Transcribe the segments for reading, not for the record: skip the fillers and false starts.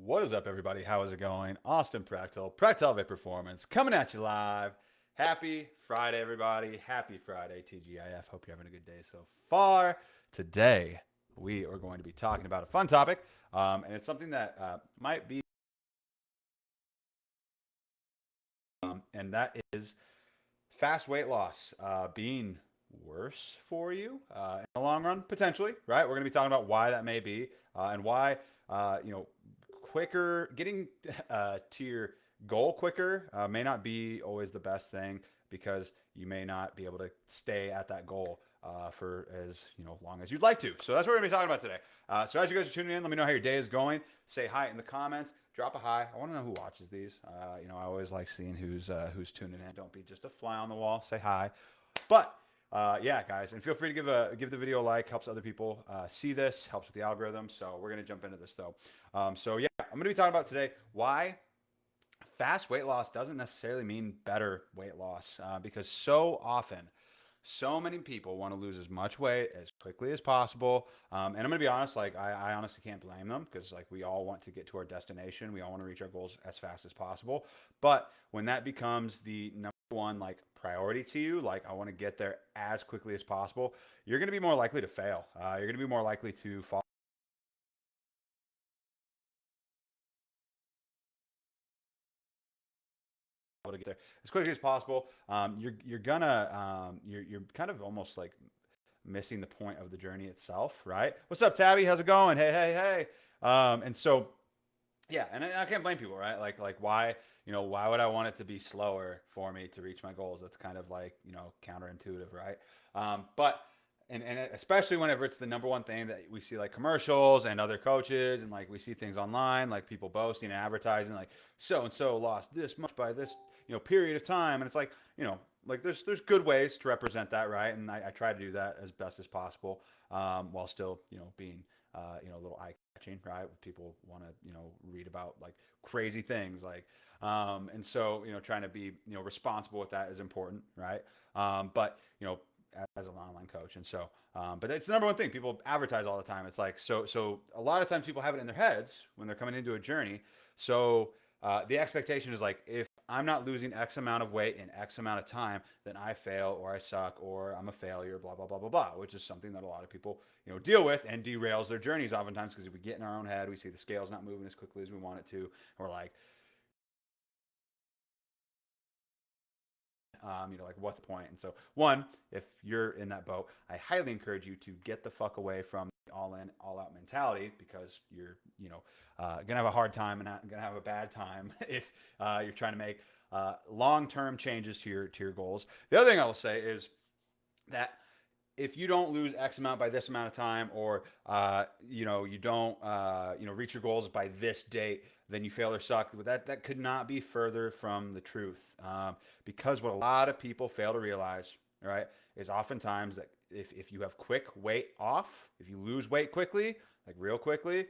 What is up, everybody? How is it going? Austin Prechtelevate Performance, coming at you live. Happy Friday, everybody. Happy Friday, TGIF. Hope you're having a good day so far. Today, we are going to be talking about a fun topic, and it's something that might be, and that is fast weight loss being worse for you in the long run, potentially, right? We're going to be talking about why that may be and why, you know, quicker getting to your goal quicker may not be always the best thing because you may not be able to stay at that goal for as long as you'd like to. So that's what we're gonna be talking about today. So as you guys are tuning in, let me know how your day is going. Say hi in the comments. Drop a hi. I want to know who watches these. I always like seeing who's tuning in. Don't be just a fly on the wall. Say hi. But yeah, guys, and feel free to give the video a like. Helps other people see this. Helps with the algorithm. So we're gonna jump into this though. So yeah, I'm gonna be talking about today why fast weight loss doesn't necessarily mean better weight loss because so often so many people want to lose as much weight as quickly as possible, and I'm gonna be honest, like I honestly can't blame them because like we all want to get to our destination, we all want to reach our goals as fast as possible, but when that becomes the number one like priority to you, like I want to get there as quickly as possible, you're gonna be more likely to fail. You're gonna be more likely to fall to get there as quickly as possible. You're kind of almost like missing the point of the journey itself, right? What's up, Tabby? How's it going? Hey, hey, hey. And so yeah, and I can't blame people, right? Like why why would I want it to be slower for me to reach my goals? That's kind of like counterintuitive, right? But and especially whenever it's the number one thing that we see like commercials and other coaches and like we see things online like people boasting and advertising like so and so lost this much by this period of time, and it's like like there's good ways to represent that, right? And I try to do that as best as possible, while still being a little eye catching, right? People want to read about like crazy things like and so trying to be responsible with that is important, right? But as an online coach, and so but it's the number one thing people advertise all the time. It's like so a lot of times people have it in their heads when they're coming into a journey. So the expectation is like, if I'm not losing X amount of weight in X amount of time, then I fail or I suck or I'm a failure, blah, blah, blah, blah, blah, which is something that a lot of people, deal with and derails their journeys oftentimes because if we get in our own head, we see the scale's not moving as quickly as we want it to. And we're like, like what's the point? And so one, if you're in that boat, I highly encourage you to get the fuck away from the all in, all out mentality because you're, gonna have a hard time and gonna have a bad time if you're trying to make long-term changes to your goals. The other thing I will say is that if you don't lose X amount by this amount of time, or you don't reach your goals by this date, then you fail or suck. But that could not be further from the truth. Because what a lot of people fail to realize, right, is oftentimes that if you have quick weight off, if you lose weight quickly, like real quickly,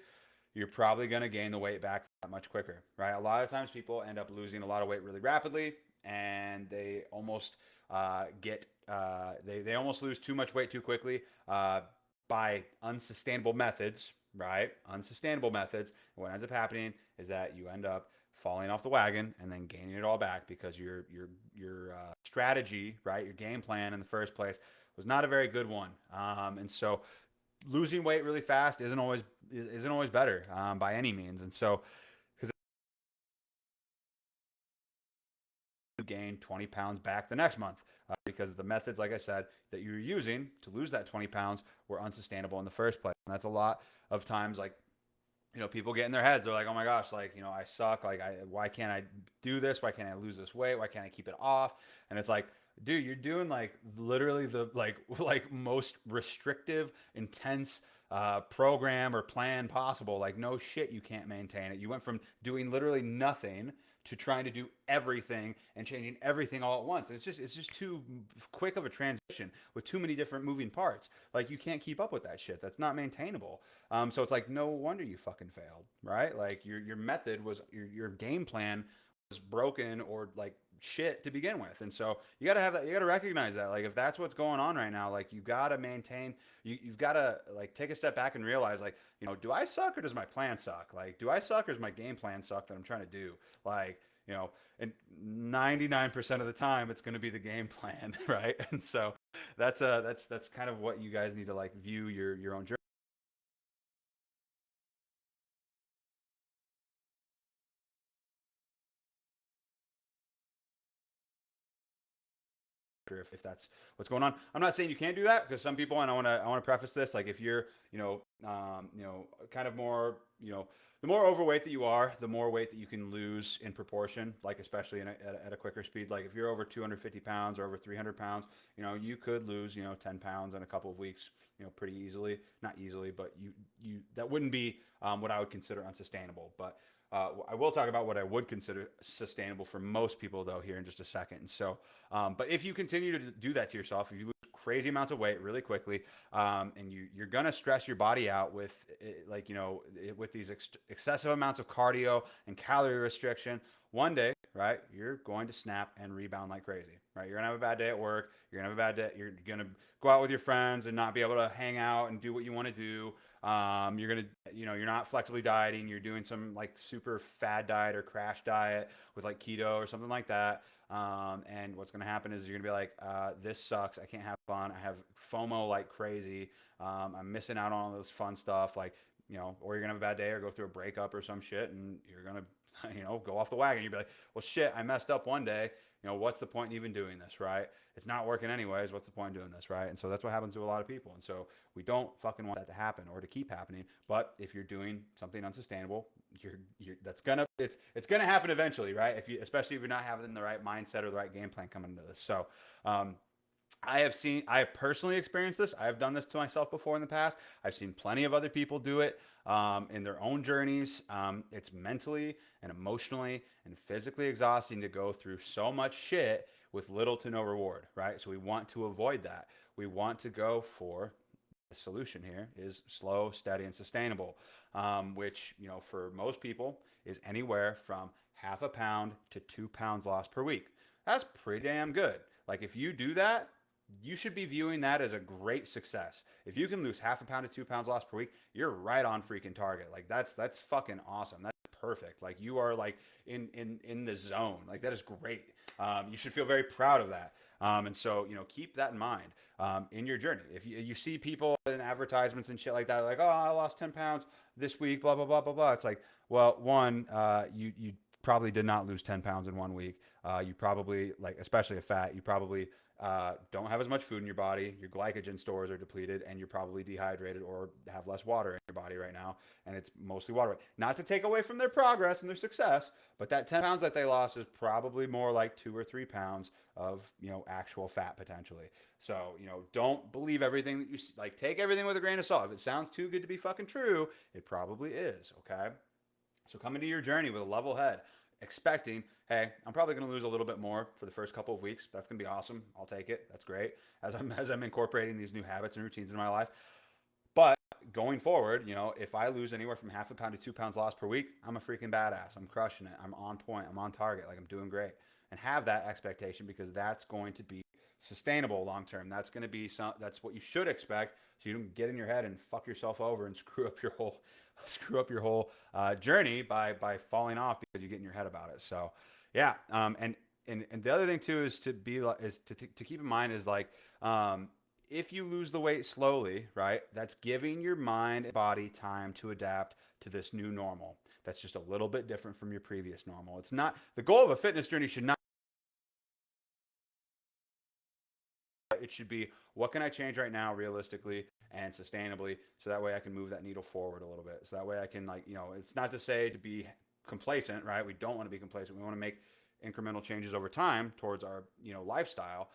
you're probably going to gain the weight back that much quicker, right? A lot of times people end up losing a lot of weight really rapidly, and they almost they almost lose too much weight too quickly by unsustainable methods, right? Unsustainable methods. And what ends up happening is that you end up falling off the wagon and then gaining it all back because your strategy, right, your game plan in the first place was not a very good one. And so losing weight really fast isn't always better by any means. And so because you gain 20 pounds back the next month because the methods, like I said, that you're using to lose that 20 pounds were unsustainable in the first place. And that's a lot of times like people get in their heads. They're like, oh my gosh, like, I suck. Like, why can't I do this? Why can't I lose this weight? Why can't I keep it off? And it's like, dude, you're doing like literally the like most restrictive, intense program or plan possible. Like, no shit, you can't maintain it. You went from doing literally nothing to trying to do everything and changing everything all at once. And it's just too quick of a transition with too many different moving parts. Like you can't keep up with that shit. That's not maintainable. So it's like no wonder you fucking failed, right? Like your method was your game plan was broken or like shit to begin with. And so you got to have that. You got to recognize that. Like if that's what's going on right now, like you got to maintain. You've got to like take a step back and realize like do I suck or does my plan suck? Like do I suck or does my game plan suck that I'm trying to do? Like and 99% of the time it's going to be the game plan, right? And so that's kind of what you guys need to like view your own journey. If that's what's going on. I'm not saying you can't do that because some people, and I want to preface this, like if you're, kind of more, the more overweight that you are, the more weight that you can lose in proportion, like especially at a quicker speed. Like if you're over 250 pounds or over 300 pounds, you could lose, 10 pounds in a couple of weeks, pretty easily. Not easily, but that wouldn't be what I would consider unsustainable. But I will talk about what I would consider sustainable for most people, though, here in just a second. And so, but if you continue to do that to yourself, if you lose crazy amounts of weight really quickly, and you're gonna stress your body out with like with these excessive amounts of cardio and calorie restriction, one day, right, you're going to snap and rebound like crazy, right? You're gonna have a bad day at work. You're gonna have a bad day. You're gonna go out with your friends and not be able to hang out and do what you want to do. You're gonna, you're not flexibly dieting. You're doing some like super fad diet or crash diet with like keto or something like that. And what's gonna happen is you're gonna be like, this sucks. I can't have fun. I have FOMO like crazy. I'm missing out on all this fun stuff. Like, or you're gonna have a bad day or go through a breakup or some shit, and you're gonna, go off the wagon. You'd be like, well, shit, I messed up one day. What's the point in even doing this, right? It's not working anyways. What's the point in doing this, right? And so that's what happens to a lot of people. And so we don't fucking want that to happen or to keep happening. But if you're doing something unsustainable, that's gonna it's gonna happen eventually, right? If you especially if you're not having the right mindset or the right game plan coming into this. So I have personally experienced this. I have done this to myself before in the past. I've seen plenty of other people do it in their own journeys. It's mentally and emotionally and physically exhausting to go through so much shit with little to no reward, right? So we want to avoid that. We want to go for the solution here is slow, steady, and sustainable, which, for most people is anywhere from half a pound to 2 pounds lost per week. That's pretty damn good. Like if you do that, you should be viewing that as a great success. If you can lose half a pound to 2 pounds lost per week, you're right on freaking target. Like that's fucking awesome. That's perfect. Like you are like in the zone. Like that is great. You should feel very proud of that. And so keep that in mind in your journey. If you see people in advertisements and shit like that, like, oh, I lost 10 pounds this week, blah blah blah blah blah. It's like, well, one, you probably did not lose 10 pounds in one week. You probably, like, especially a fat, you probably don't have as much food in your body. Your glycogen stores are depleted, and you're probably dehydrated or have less water in your body right now. And it's mostly water weight. Not to take away from their progress and their success, but that 10 pounds that they lost is probably more like 2 or 3 pounds of actual fat potentially. So don't believe everything that you like. Take everything with a grain of salt. If it sounds too good to be fucking true, it probably is. Okay. So come into your journey with a level head, expecting, hey, I'm probably going to lose a little bit more for the first couple of weeks. That's going to be awesome. I'll take it. That's great. As I'm incorporating these new habits and routines in my life. But going forward, if I lose anywhere from half a pound to 2 pounds lost per week, I'm a freaking badass. I'm crushing it. I'm on point. I'm on target. Like I'm doing great. And have that expectation because that's going to be sustainable long term. That's going to be that's what you should expect. So you don't get in your head and fuck yourself over and screw up your whole journey by falling off because you get in your head about it. So yeah, and the other thing too is to keep in mind is like if you lose the weight slowly, right? That's giving your mind and body time to adapt to this new normal. That's just a little bit different from your previous normal. It's not the goal of a fitness journey should not. It should be what can I change right now realistically and sustainably so that way I can move that needle forward a little bit. So that way I can it's not to say to be complacent, right? We don't want to be complacent. We want to make incremental changes over time towards our, lifestyle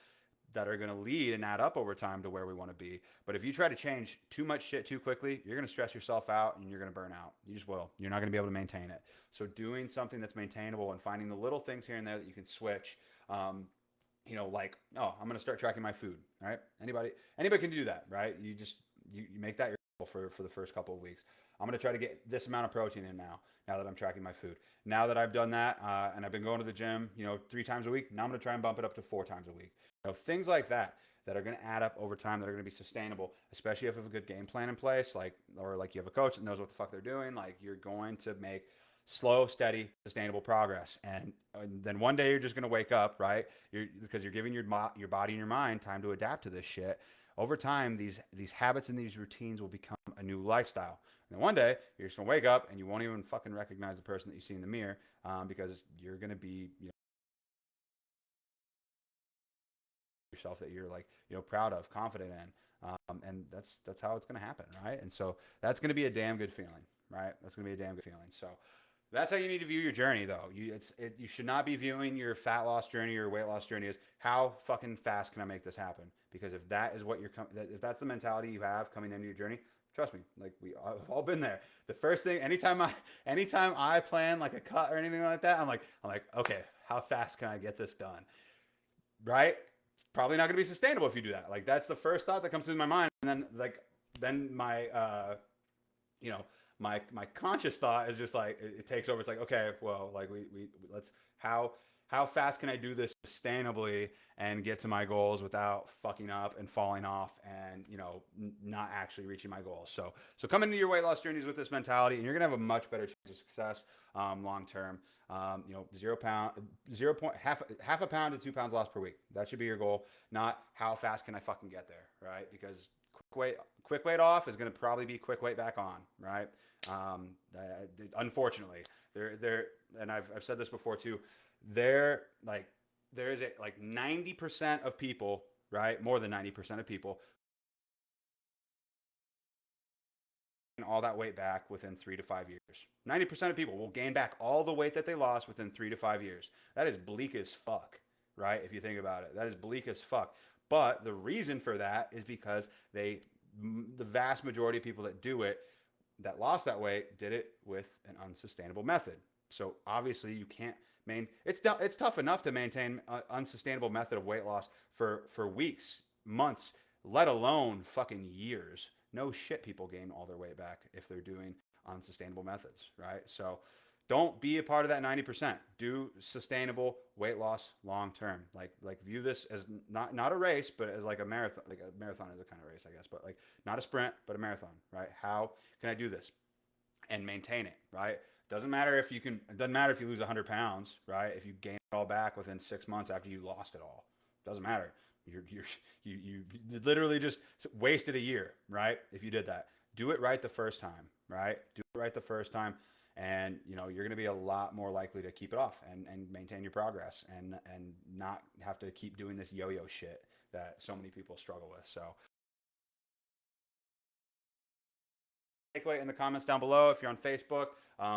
that are going to lead and add up over time to where we want to be. But if you try to change too much shit too quickly, you're going to stress yourself out and you're going to burn out. You just will. You're not going to be able to maintain it. So doing something that's maintainable and finding the little things here and there that you can switch, like, oh, I'm going to start tracking my food, right? Anybody can do that, right? You make that your for the first couple of weeks. I'm going to try to get this amount of protein in now that I'm tracking my food. Now that I've done that and I've been going to the gym, 3 times a week, now I'm going to try and bump it up to 4 times a week. Things like that are going to add up over time, that are going to be sustainable, especially if you have a good game plan in place, or you have a coach that knows what the fuck they're doing. Like, you're going to make slow, steady, sustainable progress. And then one day you're just going to wake up, right? Because you're giving your body and your mind time to adapt to this shit. Over time, these habits and these routines will become a new lifestyle. And then one day you're just going to wake up and you won't even fucking recognize the person that you see in the mirror, because you're going to be, yourself that you're like, proud of, confident in. And that's how it's going to happen, right? And so that's going to be a damn good feeling, right? That's going to be a damn good feeling. So that's how you need to view your journey, though. You should not be viewing your fat loss journey or weight loss journey as how fucking fast can I make this happen? Because if that is what if that's the mentality you have coming into your journey, trust me, like, we've all been there. The first thing, anytime I plan like a cut or anything like that, I'm like, okay, how fast can I get this done? Right? It's probably not going to be sustainable if you do that. Like, that's the first thought that comes to my mind, and then my my conscious thought is just like, it takes over. It's like, okay, well, like, we let's how fast can I do this sustainably and get to my goals without fucking up and falling off and not actually reaching my goals. So come into your weight loss journeys with this mentality, and you're gonna have a much better chance of success long term. 0 point half a pound to 2 pounds lost per week. That should be your goal, not how fast can I fucking get there, right? Because quick weight off is going to probably be quick weight back on, right? Unfortunately, and I've said this before too. There is 90% of people, right? More than 90% of people, all that weight back within 3 to 5 years. 90% of people will gain back all the weight that they lost within 3 to 5 years. That is bleak as fuck, right? If you think about it, that is bleak as fuck. But the reason for that is because the vast majority of people that do it, that lost that weight, did it with an unsustainable method. So obviously you can't it's tough enough to maintain an unsustainable method of weight loss for weeks, months, let alone fucking years. No shit, people gain all their weight back if they're doing unsustainable methods, right? So don't be a part of that 90%. Do sustainable weight loss long term. Like view this as not a race, but as like a marathon. Like, a marathon is a kind of race, I guess, but like not a sprint, but a marathon, right? How can I do this and maintain it, right? It doesn't matter if you lose 100 pounds, right? If you gain it all back within 6 months after you lost it all, it doesn't matter. You literally just wasted a year, right? If you did that, do it right the first time, right? Do it right the first time, and you're going to be a lot more likely to keep it off and maintain your progress and not have to keep doing this yo-yo shit that so many people struggle with. So takeaway in the comments down below. If you're on Facebook,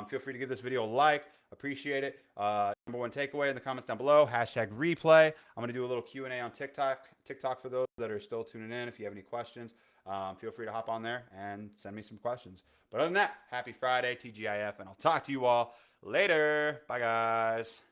feel free to give this video a like. Appreciate it. Number one takeaway in the comments down below, #replay. I'm going to do a little Q&A on TikTok for those that are still tuning in. If you have any questions, feel free to hop on there and send me some questions. But other than that, happy Friday, TGIF, and I'll talk to you all later. Bye, guys.